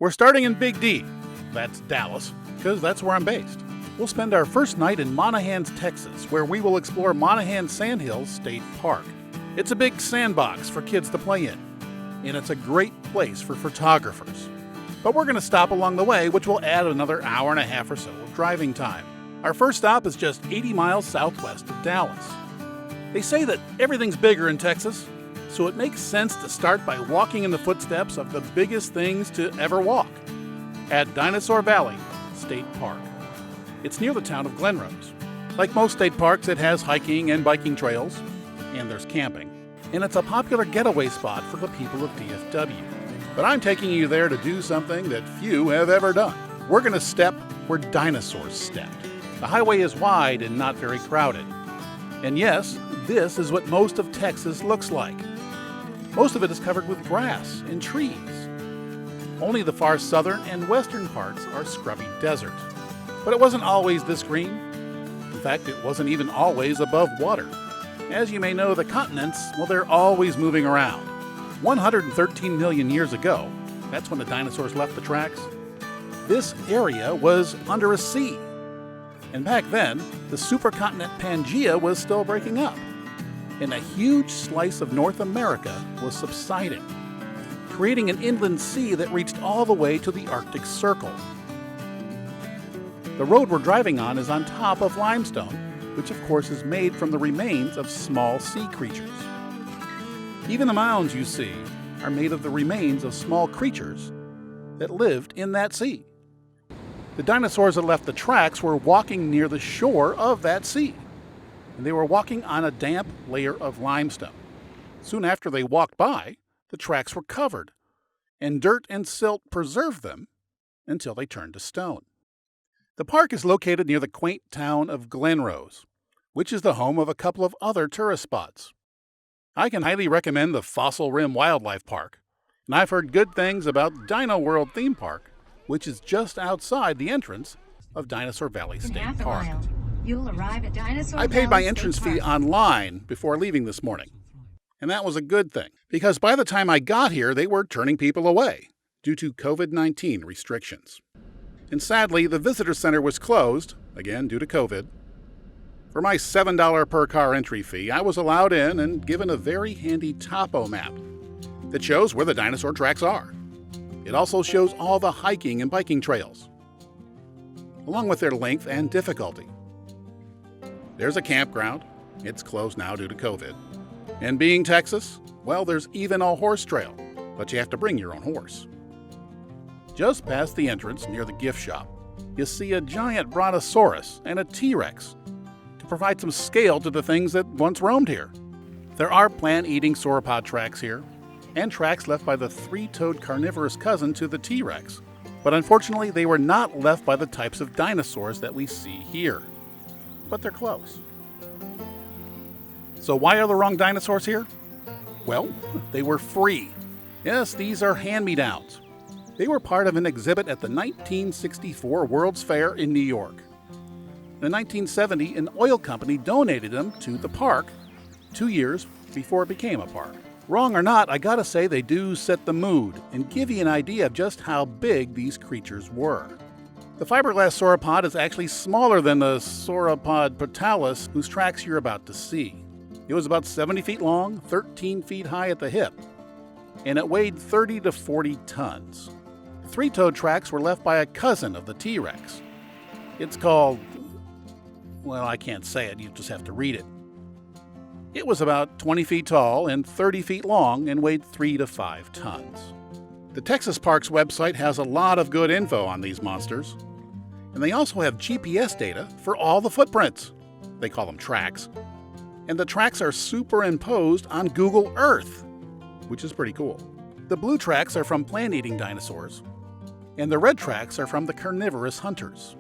We're starting in Big D, that's Dallas, because that's where I'm based. We'll spend our first night in Monahans, Texas, where we will explore Monahan Sandhills State Park. It's a big sandbox for kids to play in, and it's a great place for photographers. But we're going to stop along the way, which will add another hour and a half or so of driving time. Our first stop is just 80 miles southwest of Dallas. They say that everything's bigger in Texas, so it makes sense to start by walking in the footsteps of the biggest things to ever walk, at Dinosaur Valley State Park. It's near the town of Glen. Like most state parks, it has hiking and biking trails, and there's camping. And it's a popular getaway spot for the people of DFW. But I'm taking you there to do something that few have ever done. We're going to step where dinosaurs stepped. The highway is wide and not very crowded. And yes, this is what most of Texas looks like. Most of it is covered with grass and trees. Only the far southern and western parts are scrubby desert. But it wasn't always this green. In fact, it wasn't even always above water. As you may know, the continents, well, they're always moving around. 113 million years ago, that's when the dinosaurs left the tracks, this area was under a sea. And back then, the supercontinent Pangaea was still breaking up, and a huge slice of North America was subsiding, creating an inland sea that reached all the way to the Arctic Circle. The road we're driving on is on top of limestone, which of course is made from the remains of small sea creatures. Even the mounds you see are made of the remains of small creatures that lived in that sea. The dinosaurs that left the tracks were walking near the shore of that sea, and they were walking on a damp layer of limestone. Soon after they walked by, the tracks were covered, and dirt and silt preserved them until they turned to stone. The park is located near the quaint town of Glen, which is the home of a couple of other tourist spots. I can highly recommend the Fossil Rim Wildlife Park, and I've heard good things about Dino World Theme Park, which is just outside the entrance of Dinosaur Valley State Park. You'll arrive at Dinosaur I paid my Valley entrance State fee Park. online before leaving this morning, and that was a good thing, because by the time I got here, they were turning people away due to COVID-19 restrictions. And sadly, the visitor center was closed, again due to COVID. For my $7 per car entry fee, I was allowed in and given a very handy topo map that shows where the dinosaur tracks are. It also shows all the hiking and biking trails, along with their length and difficulty. There's a campground. It's closed now due to COVID. And being Texas, well, there's even a horse trail, but you have to bring your own horse. Just past the entrance, near the gift shop, you see a giant brontosaurus and a T-Rex to provide some scale to the things that once roamed here. There are plant-eating sauropod tracks here, and tracks left by the three-toed carnivorous cousin to the T-Rex. But unfortunately, they were not left by the types of dinosaurs that we see here. But they're close. So why are the wrong dinosaurs here? Well, they were free. Yes, these are hand-me-downs. They were part of an exhibit at the 1964 World's Fair in New York. In 1970, an oil company donated them to the park 2 years before it became a park. Wrong or not, I gotta say they do set the mood and give you an idea of just how big these creatures were. The fiberglass sauropod is actually smaller than the sauropod totalis whose tracks you're about to see. It was about 70 feet long, 13 feet high at the hip, and it weighed 30 to 40 tons. The three-toed tracks were left by a cousin of the T-Rex. It's called, well, I can't say it, you just have to read it. It was about 20 feet tall and 30 feet long and weighed 3 to 5 tons. The Texas Parks website has a lot of good info on these monsters, and they also have GPS data for all the footprints. They call them tracks. And the tracks are superimposed on Google Earth, which is pretty cool. The blue tracks are from plant-eating dinosaurs, and the red tracks are from the carnivorous hunters.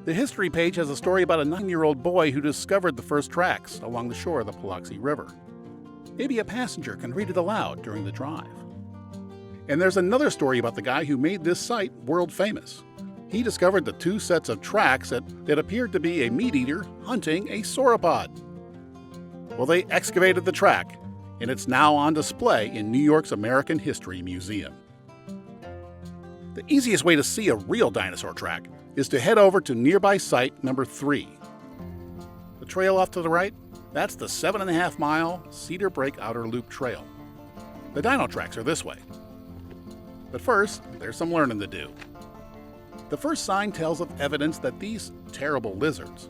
The history page has a story about a 9-year-old boy who discovered the first tracks along the shore of the Biloxi River. Maybe a passenger can read it aloud during the drive. And there's another story about the guy who made this site world famous. He discovered the 2 sets of tracks that appeared to be a meat-eater hunting a sauropod. Well, they excavated the track, and it's now on display in New York's American History Museum. The easiest way to see a real dinosaur track is to head over to nearby site number 3. The trail off to the right, that's the 7.5-mile Cedar Break Outer Loop Trail. The dino tracks are this way. But first, there's some learning to do. The first sign tells of evidence that these terrible lizards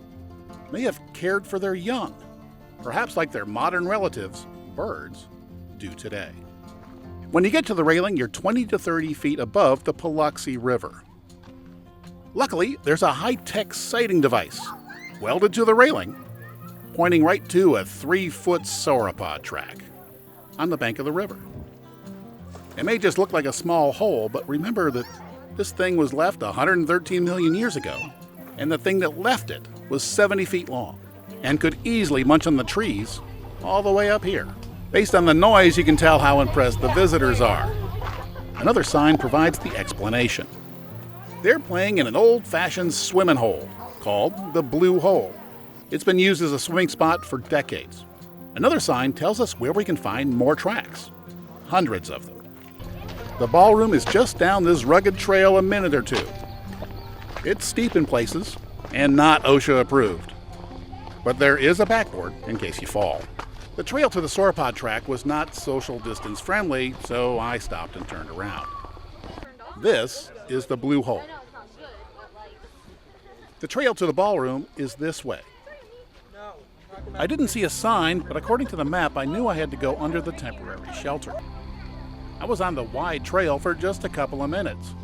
may have cared for their young, perhaps like their modern relatives, birds, do today. When you get to the railing, you're 20 to 30 feet above the Paluxy River. Luckily, there's a high-tech sighting device welded to the railing, pointing right to a 3-foot sauropod track on the bank of the river. It may just look like a small hole, but remember that this thing was left 113 million years ago, and the thing that left it was 70 feet long and could easily munch on the trees all the way up here. Based on the noise, you can tell how impressed the visitors are. Another sign provides the explanation. They're playing in an old-fashioned swimming hole called the Blue Hole. It's been used as a swimming spot for decades. Another sign tells us where we can find more tracks. Hundreds of them. The ballroom is just down this rugged trail a minute or two. It's steep in places and not OSHA approved. But there is a backboard in case you fall. The trail to the sauropod track was not social distance friendly, so I stopped and turned around. This is the Blue Hole. The trail to the ballroom is this way. I didn't see a sign, but according to the map, I knew I had to go under the temporary shelter. I was on the wide trail for just a couple of minutes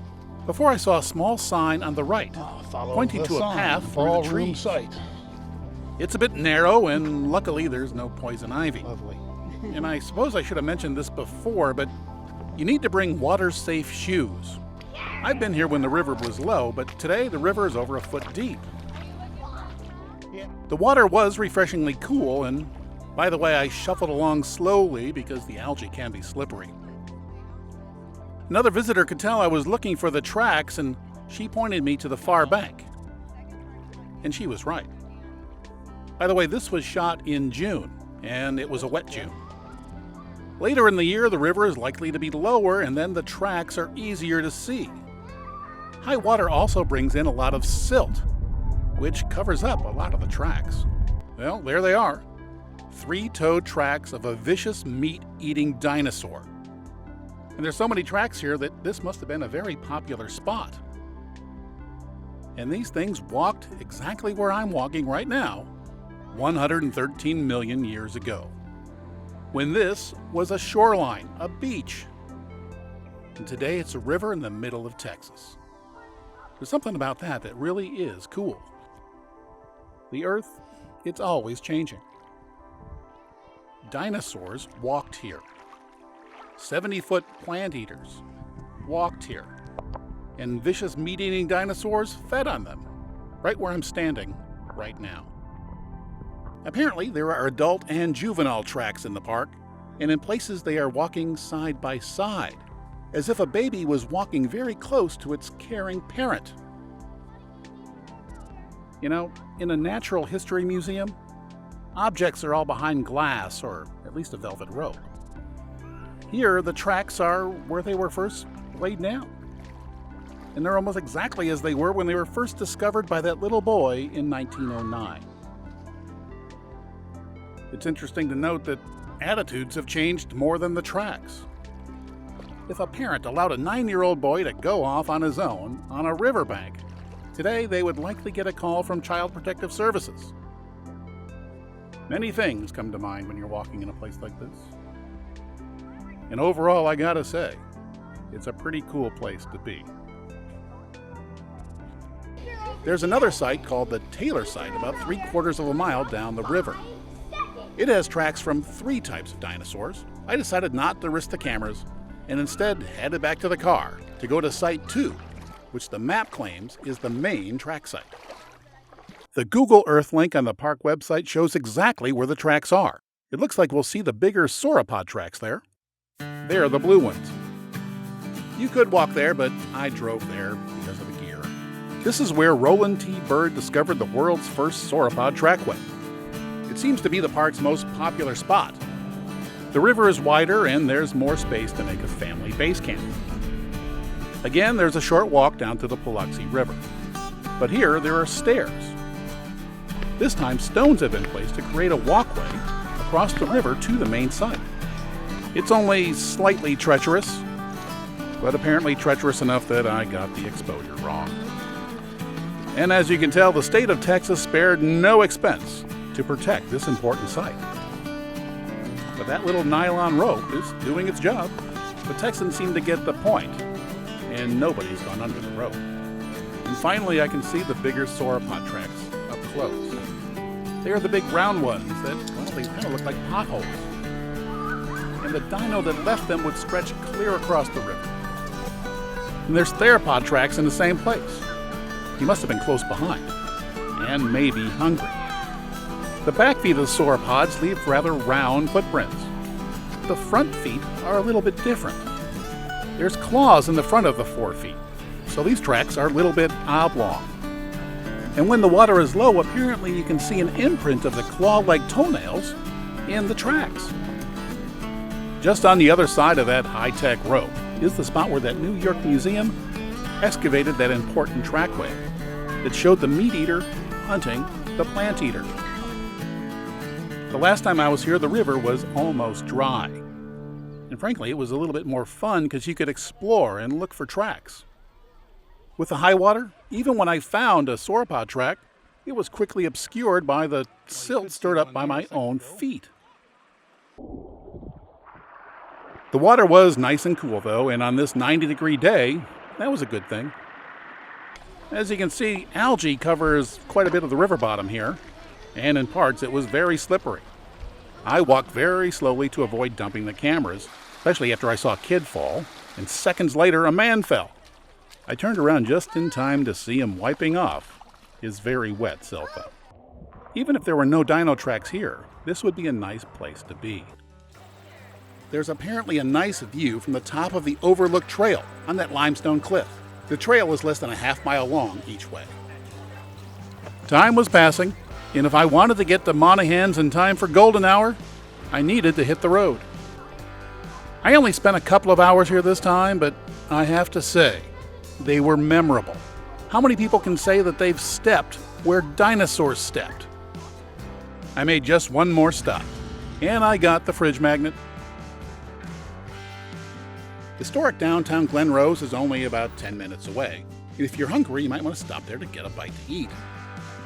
before I saw a small sign on the right, pointing to a path through the trees. Site. It's a bit narrow, and luckily there's no poison ivy. Lovely. And I suppose I should have mentioned this before, but you need to bring water-safe shoes. I've been here when the river was low, but today the river is over a foot deep. The water was refreshingly cool, and by the way, I shuffled along slowly because the algae can be slippery. Another visitor could tell I was looking for the tracks, and she pointed me to the far bank. And she was right. By the way, this was shot in June, and it was a wet June. Later in the year, the river is likely to be lower, and then the tracks are easier to see. High water also brings in a lot of silt, which covers up a lot of the tracks. Well, there they are. 3-toed tracks of a vicious meat-eating dinosaur. And there's so many tracks here that this must have been a very popular spot. And these things walked exactly where I'm walking right now, 113 million years ago, when this was a shoreline, a beach. And today it's a river in the middle of Texas. There's something about that that really is cool. The Earth, it's always changing. Dinosaurs walked here. 70-foot plant eaters walked here. And vicious meat-eating dinosaurs fed on them, right where I'm standing right now. Apparently, there are adult and juvenile tracks in the park, and in places they are walking side by side, as if a baby was walking very close to its caring parent. You know, in a natural history museum, objects are all behind glass or at least a velvet rope. Here, the tracks are where they were first laid down. And they're almost exactly as they were when they were first discovered by that little boy in 1909. It's interesting to note that attitudes have changed more than the tracks. If a parent allowed a 9-year-old boy to go off on his own on a riverbank, today they would likely get a call from Child Protective Services. Many things come to mind when you're walking in a place like this. And overall, I gotta say, it's a pretty cool place to be. There's another site called the Taylor site about 3/4 of a mile down the river. It has tracks from 3 types of dinosaurs. I decided not to risk the cameras and instead headed back to the car to go to Site 2, which the map claims is the main track site. The Google Earth link on the park website shows exactly where the tracks are. It looks like we'll see the bigger sauropod tracks there. They're the blue ones. You could walk there, but I drove there because of the gear. This is where Roland T. Bird discovered the world's first sauropod trackway. It seems to be the park's most popular spot. The river is wider and there's more space to make a family base camp. Again, there's a short walk down to the Paluxy River. But here, there are stairs. This time, stones have been placed to create a walkway across the river to the main site. It's only slightly treacherous, but apparently treacherous enough that I got the exposure wrong. And as you can tell, the state of Texas spared no expense to protect this important site. But that little nylon rope is doing its job. The Texans seem to get the point, and nobody's gone under the rope. And finally, I can see the bigger sauropod tracks up close. They are the big round ones that, well, they kind of look like potholes. And the dino that left them would stretch clear across the river. And there's theropod tracks in the same place. He must have been close behind, and maybe hungry. The back feet of the sauropods leave rather round footprints. The front feet are a little bit different. There's claws in the front of the forefeet, so these tracks are a little bit oblong. And when the water is low, apparently you can see an imprint of the claw-like toenails in the tracks. Just on the other side of that high-tech rope is the spot where that New York museum excavated that important trackway that showed the meat eater hunting the plant eater. The last time I was here, the river was almost dry. And frankly, it was a little bit more fun because you could explore and look for tracks. With the high water, even when I found a sauropod track, it was quickly obscured by the silt stirred up by my own feet. The water was nice and cool though, and on this 90-degree day, that was a good thing. As you can see, algae covers quite a bit of the river bottom here, and in parts it was very slippery. I walked very slowly to avoid dumping the cameras, especially after I saw a kid fall, and seconds later a man fell. I turned around just in time to see him wiping off his very wet cell phone. Even if there were no dino tracks here, this would be a nice place to be. There's apparently a nice view from the top of the Overlook Trail on that limestone cliff. The trail is less than a half-mile long each way. Time was passing, and if I wanted to get to Monaghan's in time for golden hour, I needed to hit the road. I only spent a couple of hours here this time, but I have to say, they were memorable. How many people can say that they've stepped where dinosaurs stepped? I made just one more stop, and I got the fridge magnet. Historic downtown Glen Rose is only about 10 minutes away. If you're hungry, you might want to stop there to get a bite to eat.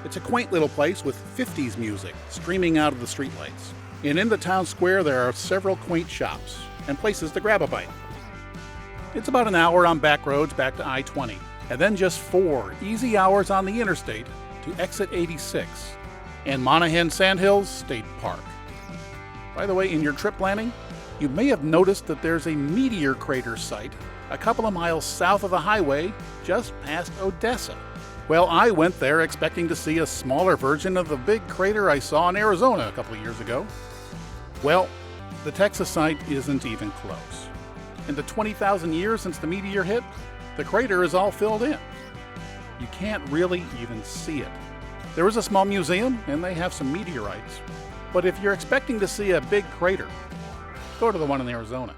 It's a quaint little place with 50s music streaming out of the streetlights. And in the town square, there are several quaint shops and places to grab a bite. It's about an hour on back roads back to I-20, and then just 4 easy hours on the interstate to exit 86 and Monaghan Sandhills State Park. By the way, in your trip planning, you may have noticed that there's a Meteor crater site a couple of miles south of the highway just past Odessa. Well, I went there expecting to see a smaller version of the big crater I saw in Arizona a couple of years ago. Well, the Texas site isn't even close. In the 20,000 years since the meteor hit, the crater is all filled in. You can't really even see it. There is a small museum, and they have some meteorites. But if you're expecting to see a big crater, go to the one in Arizona.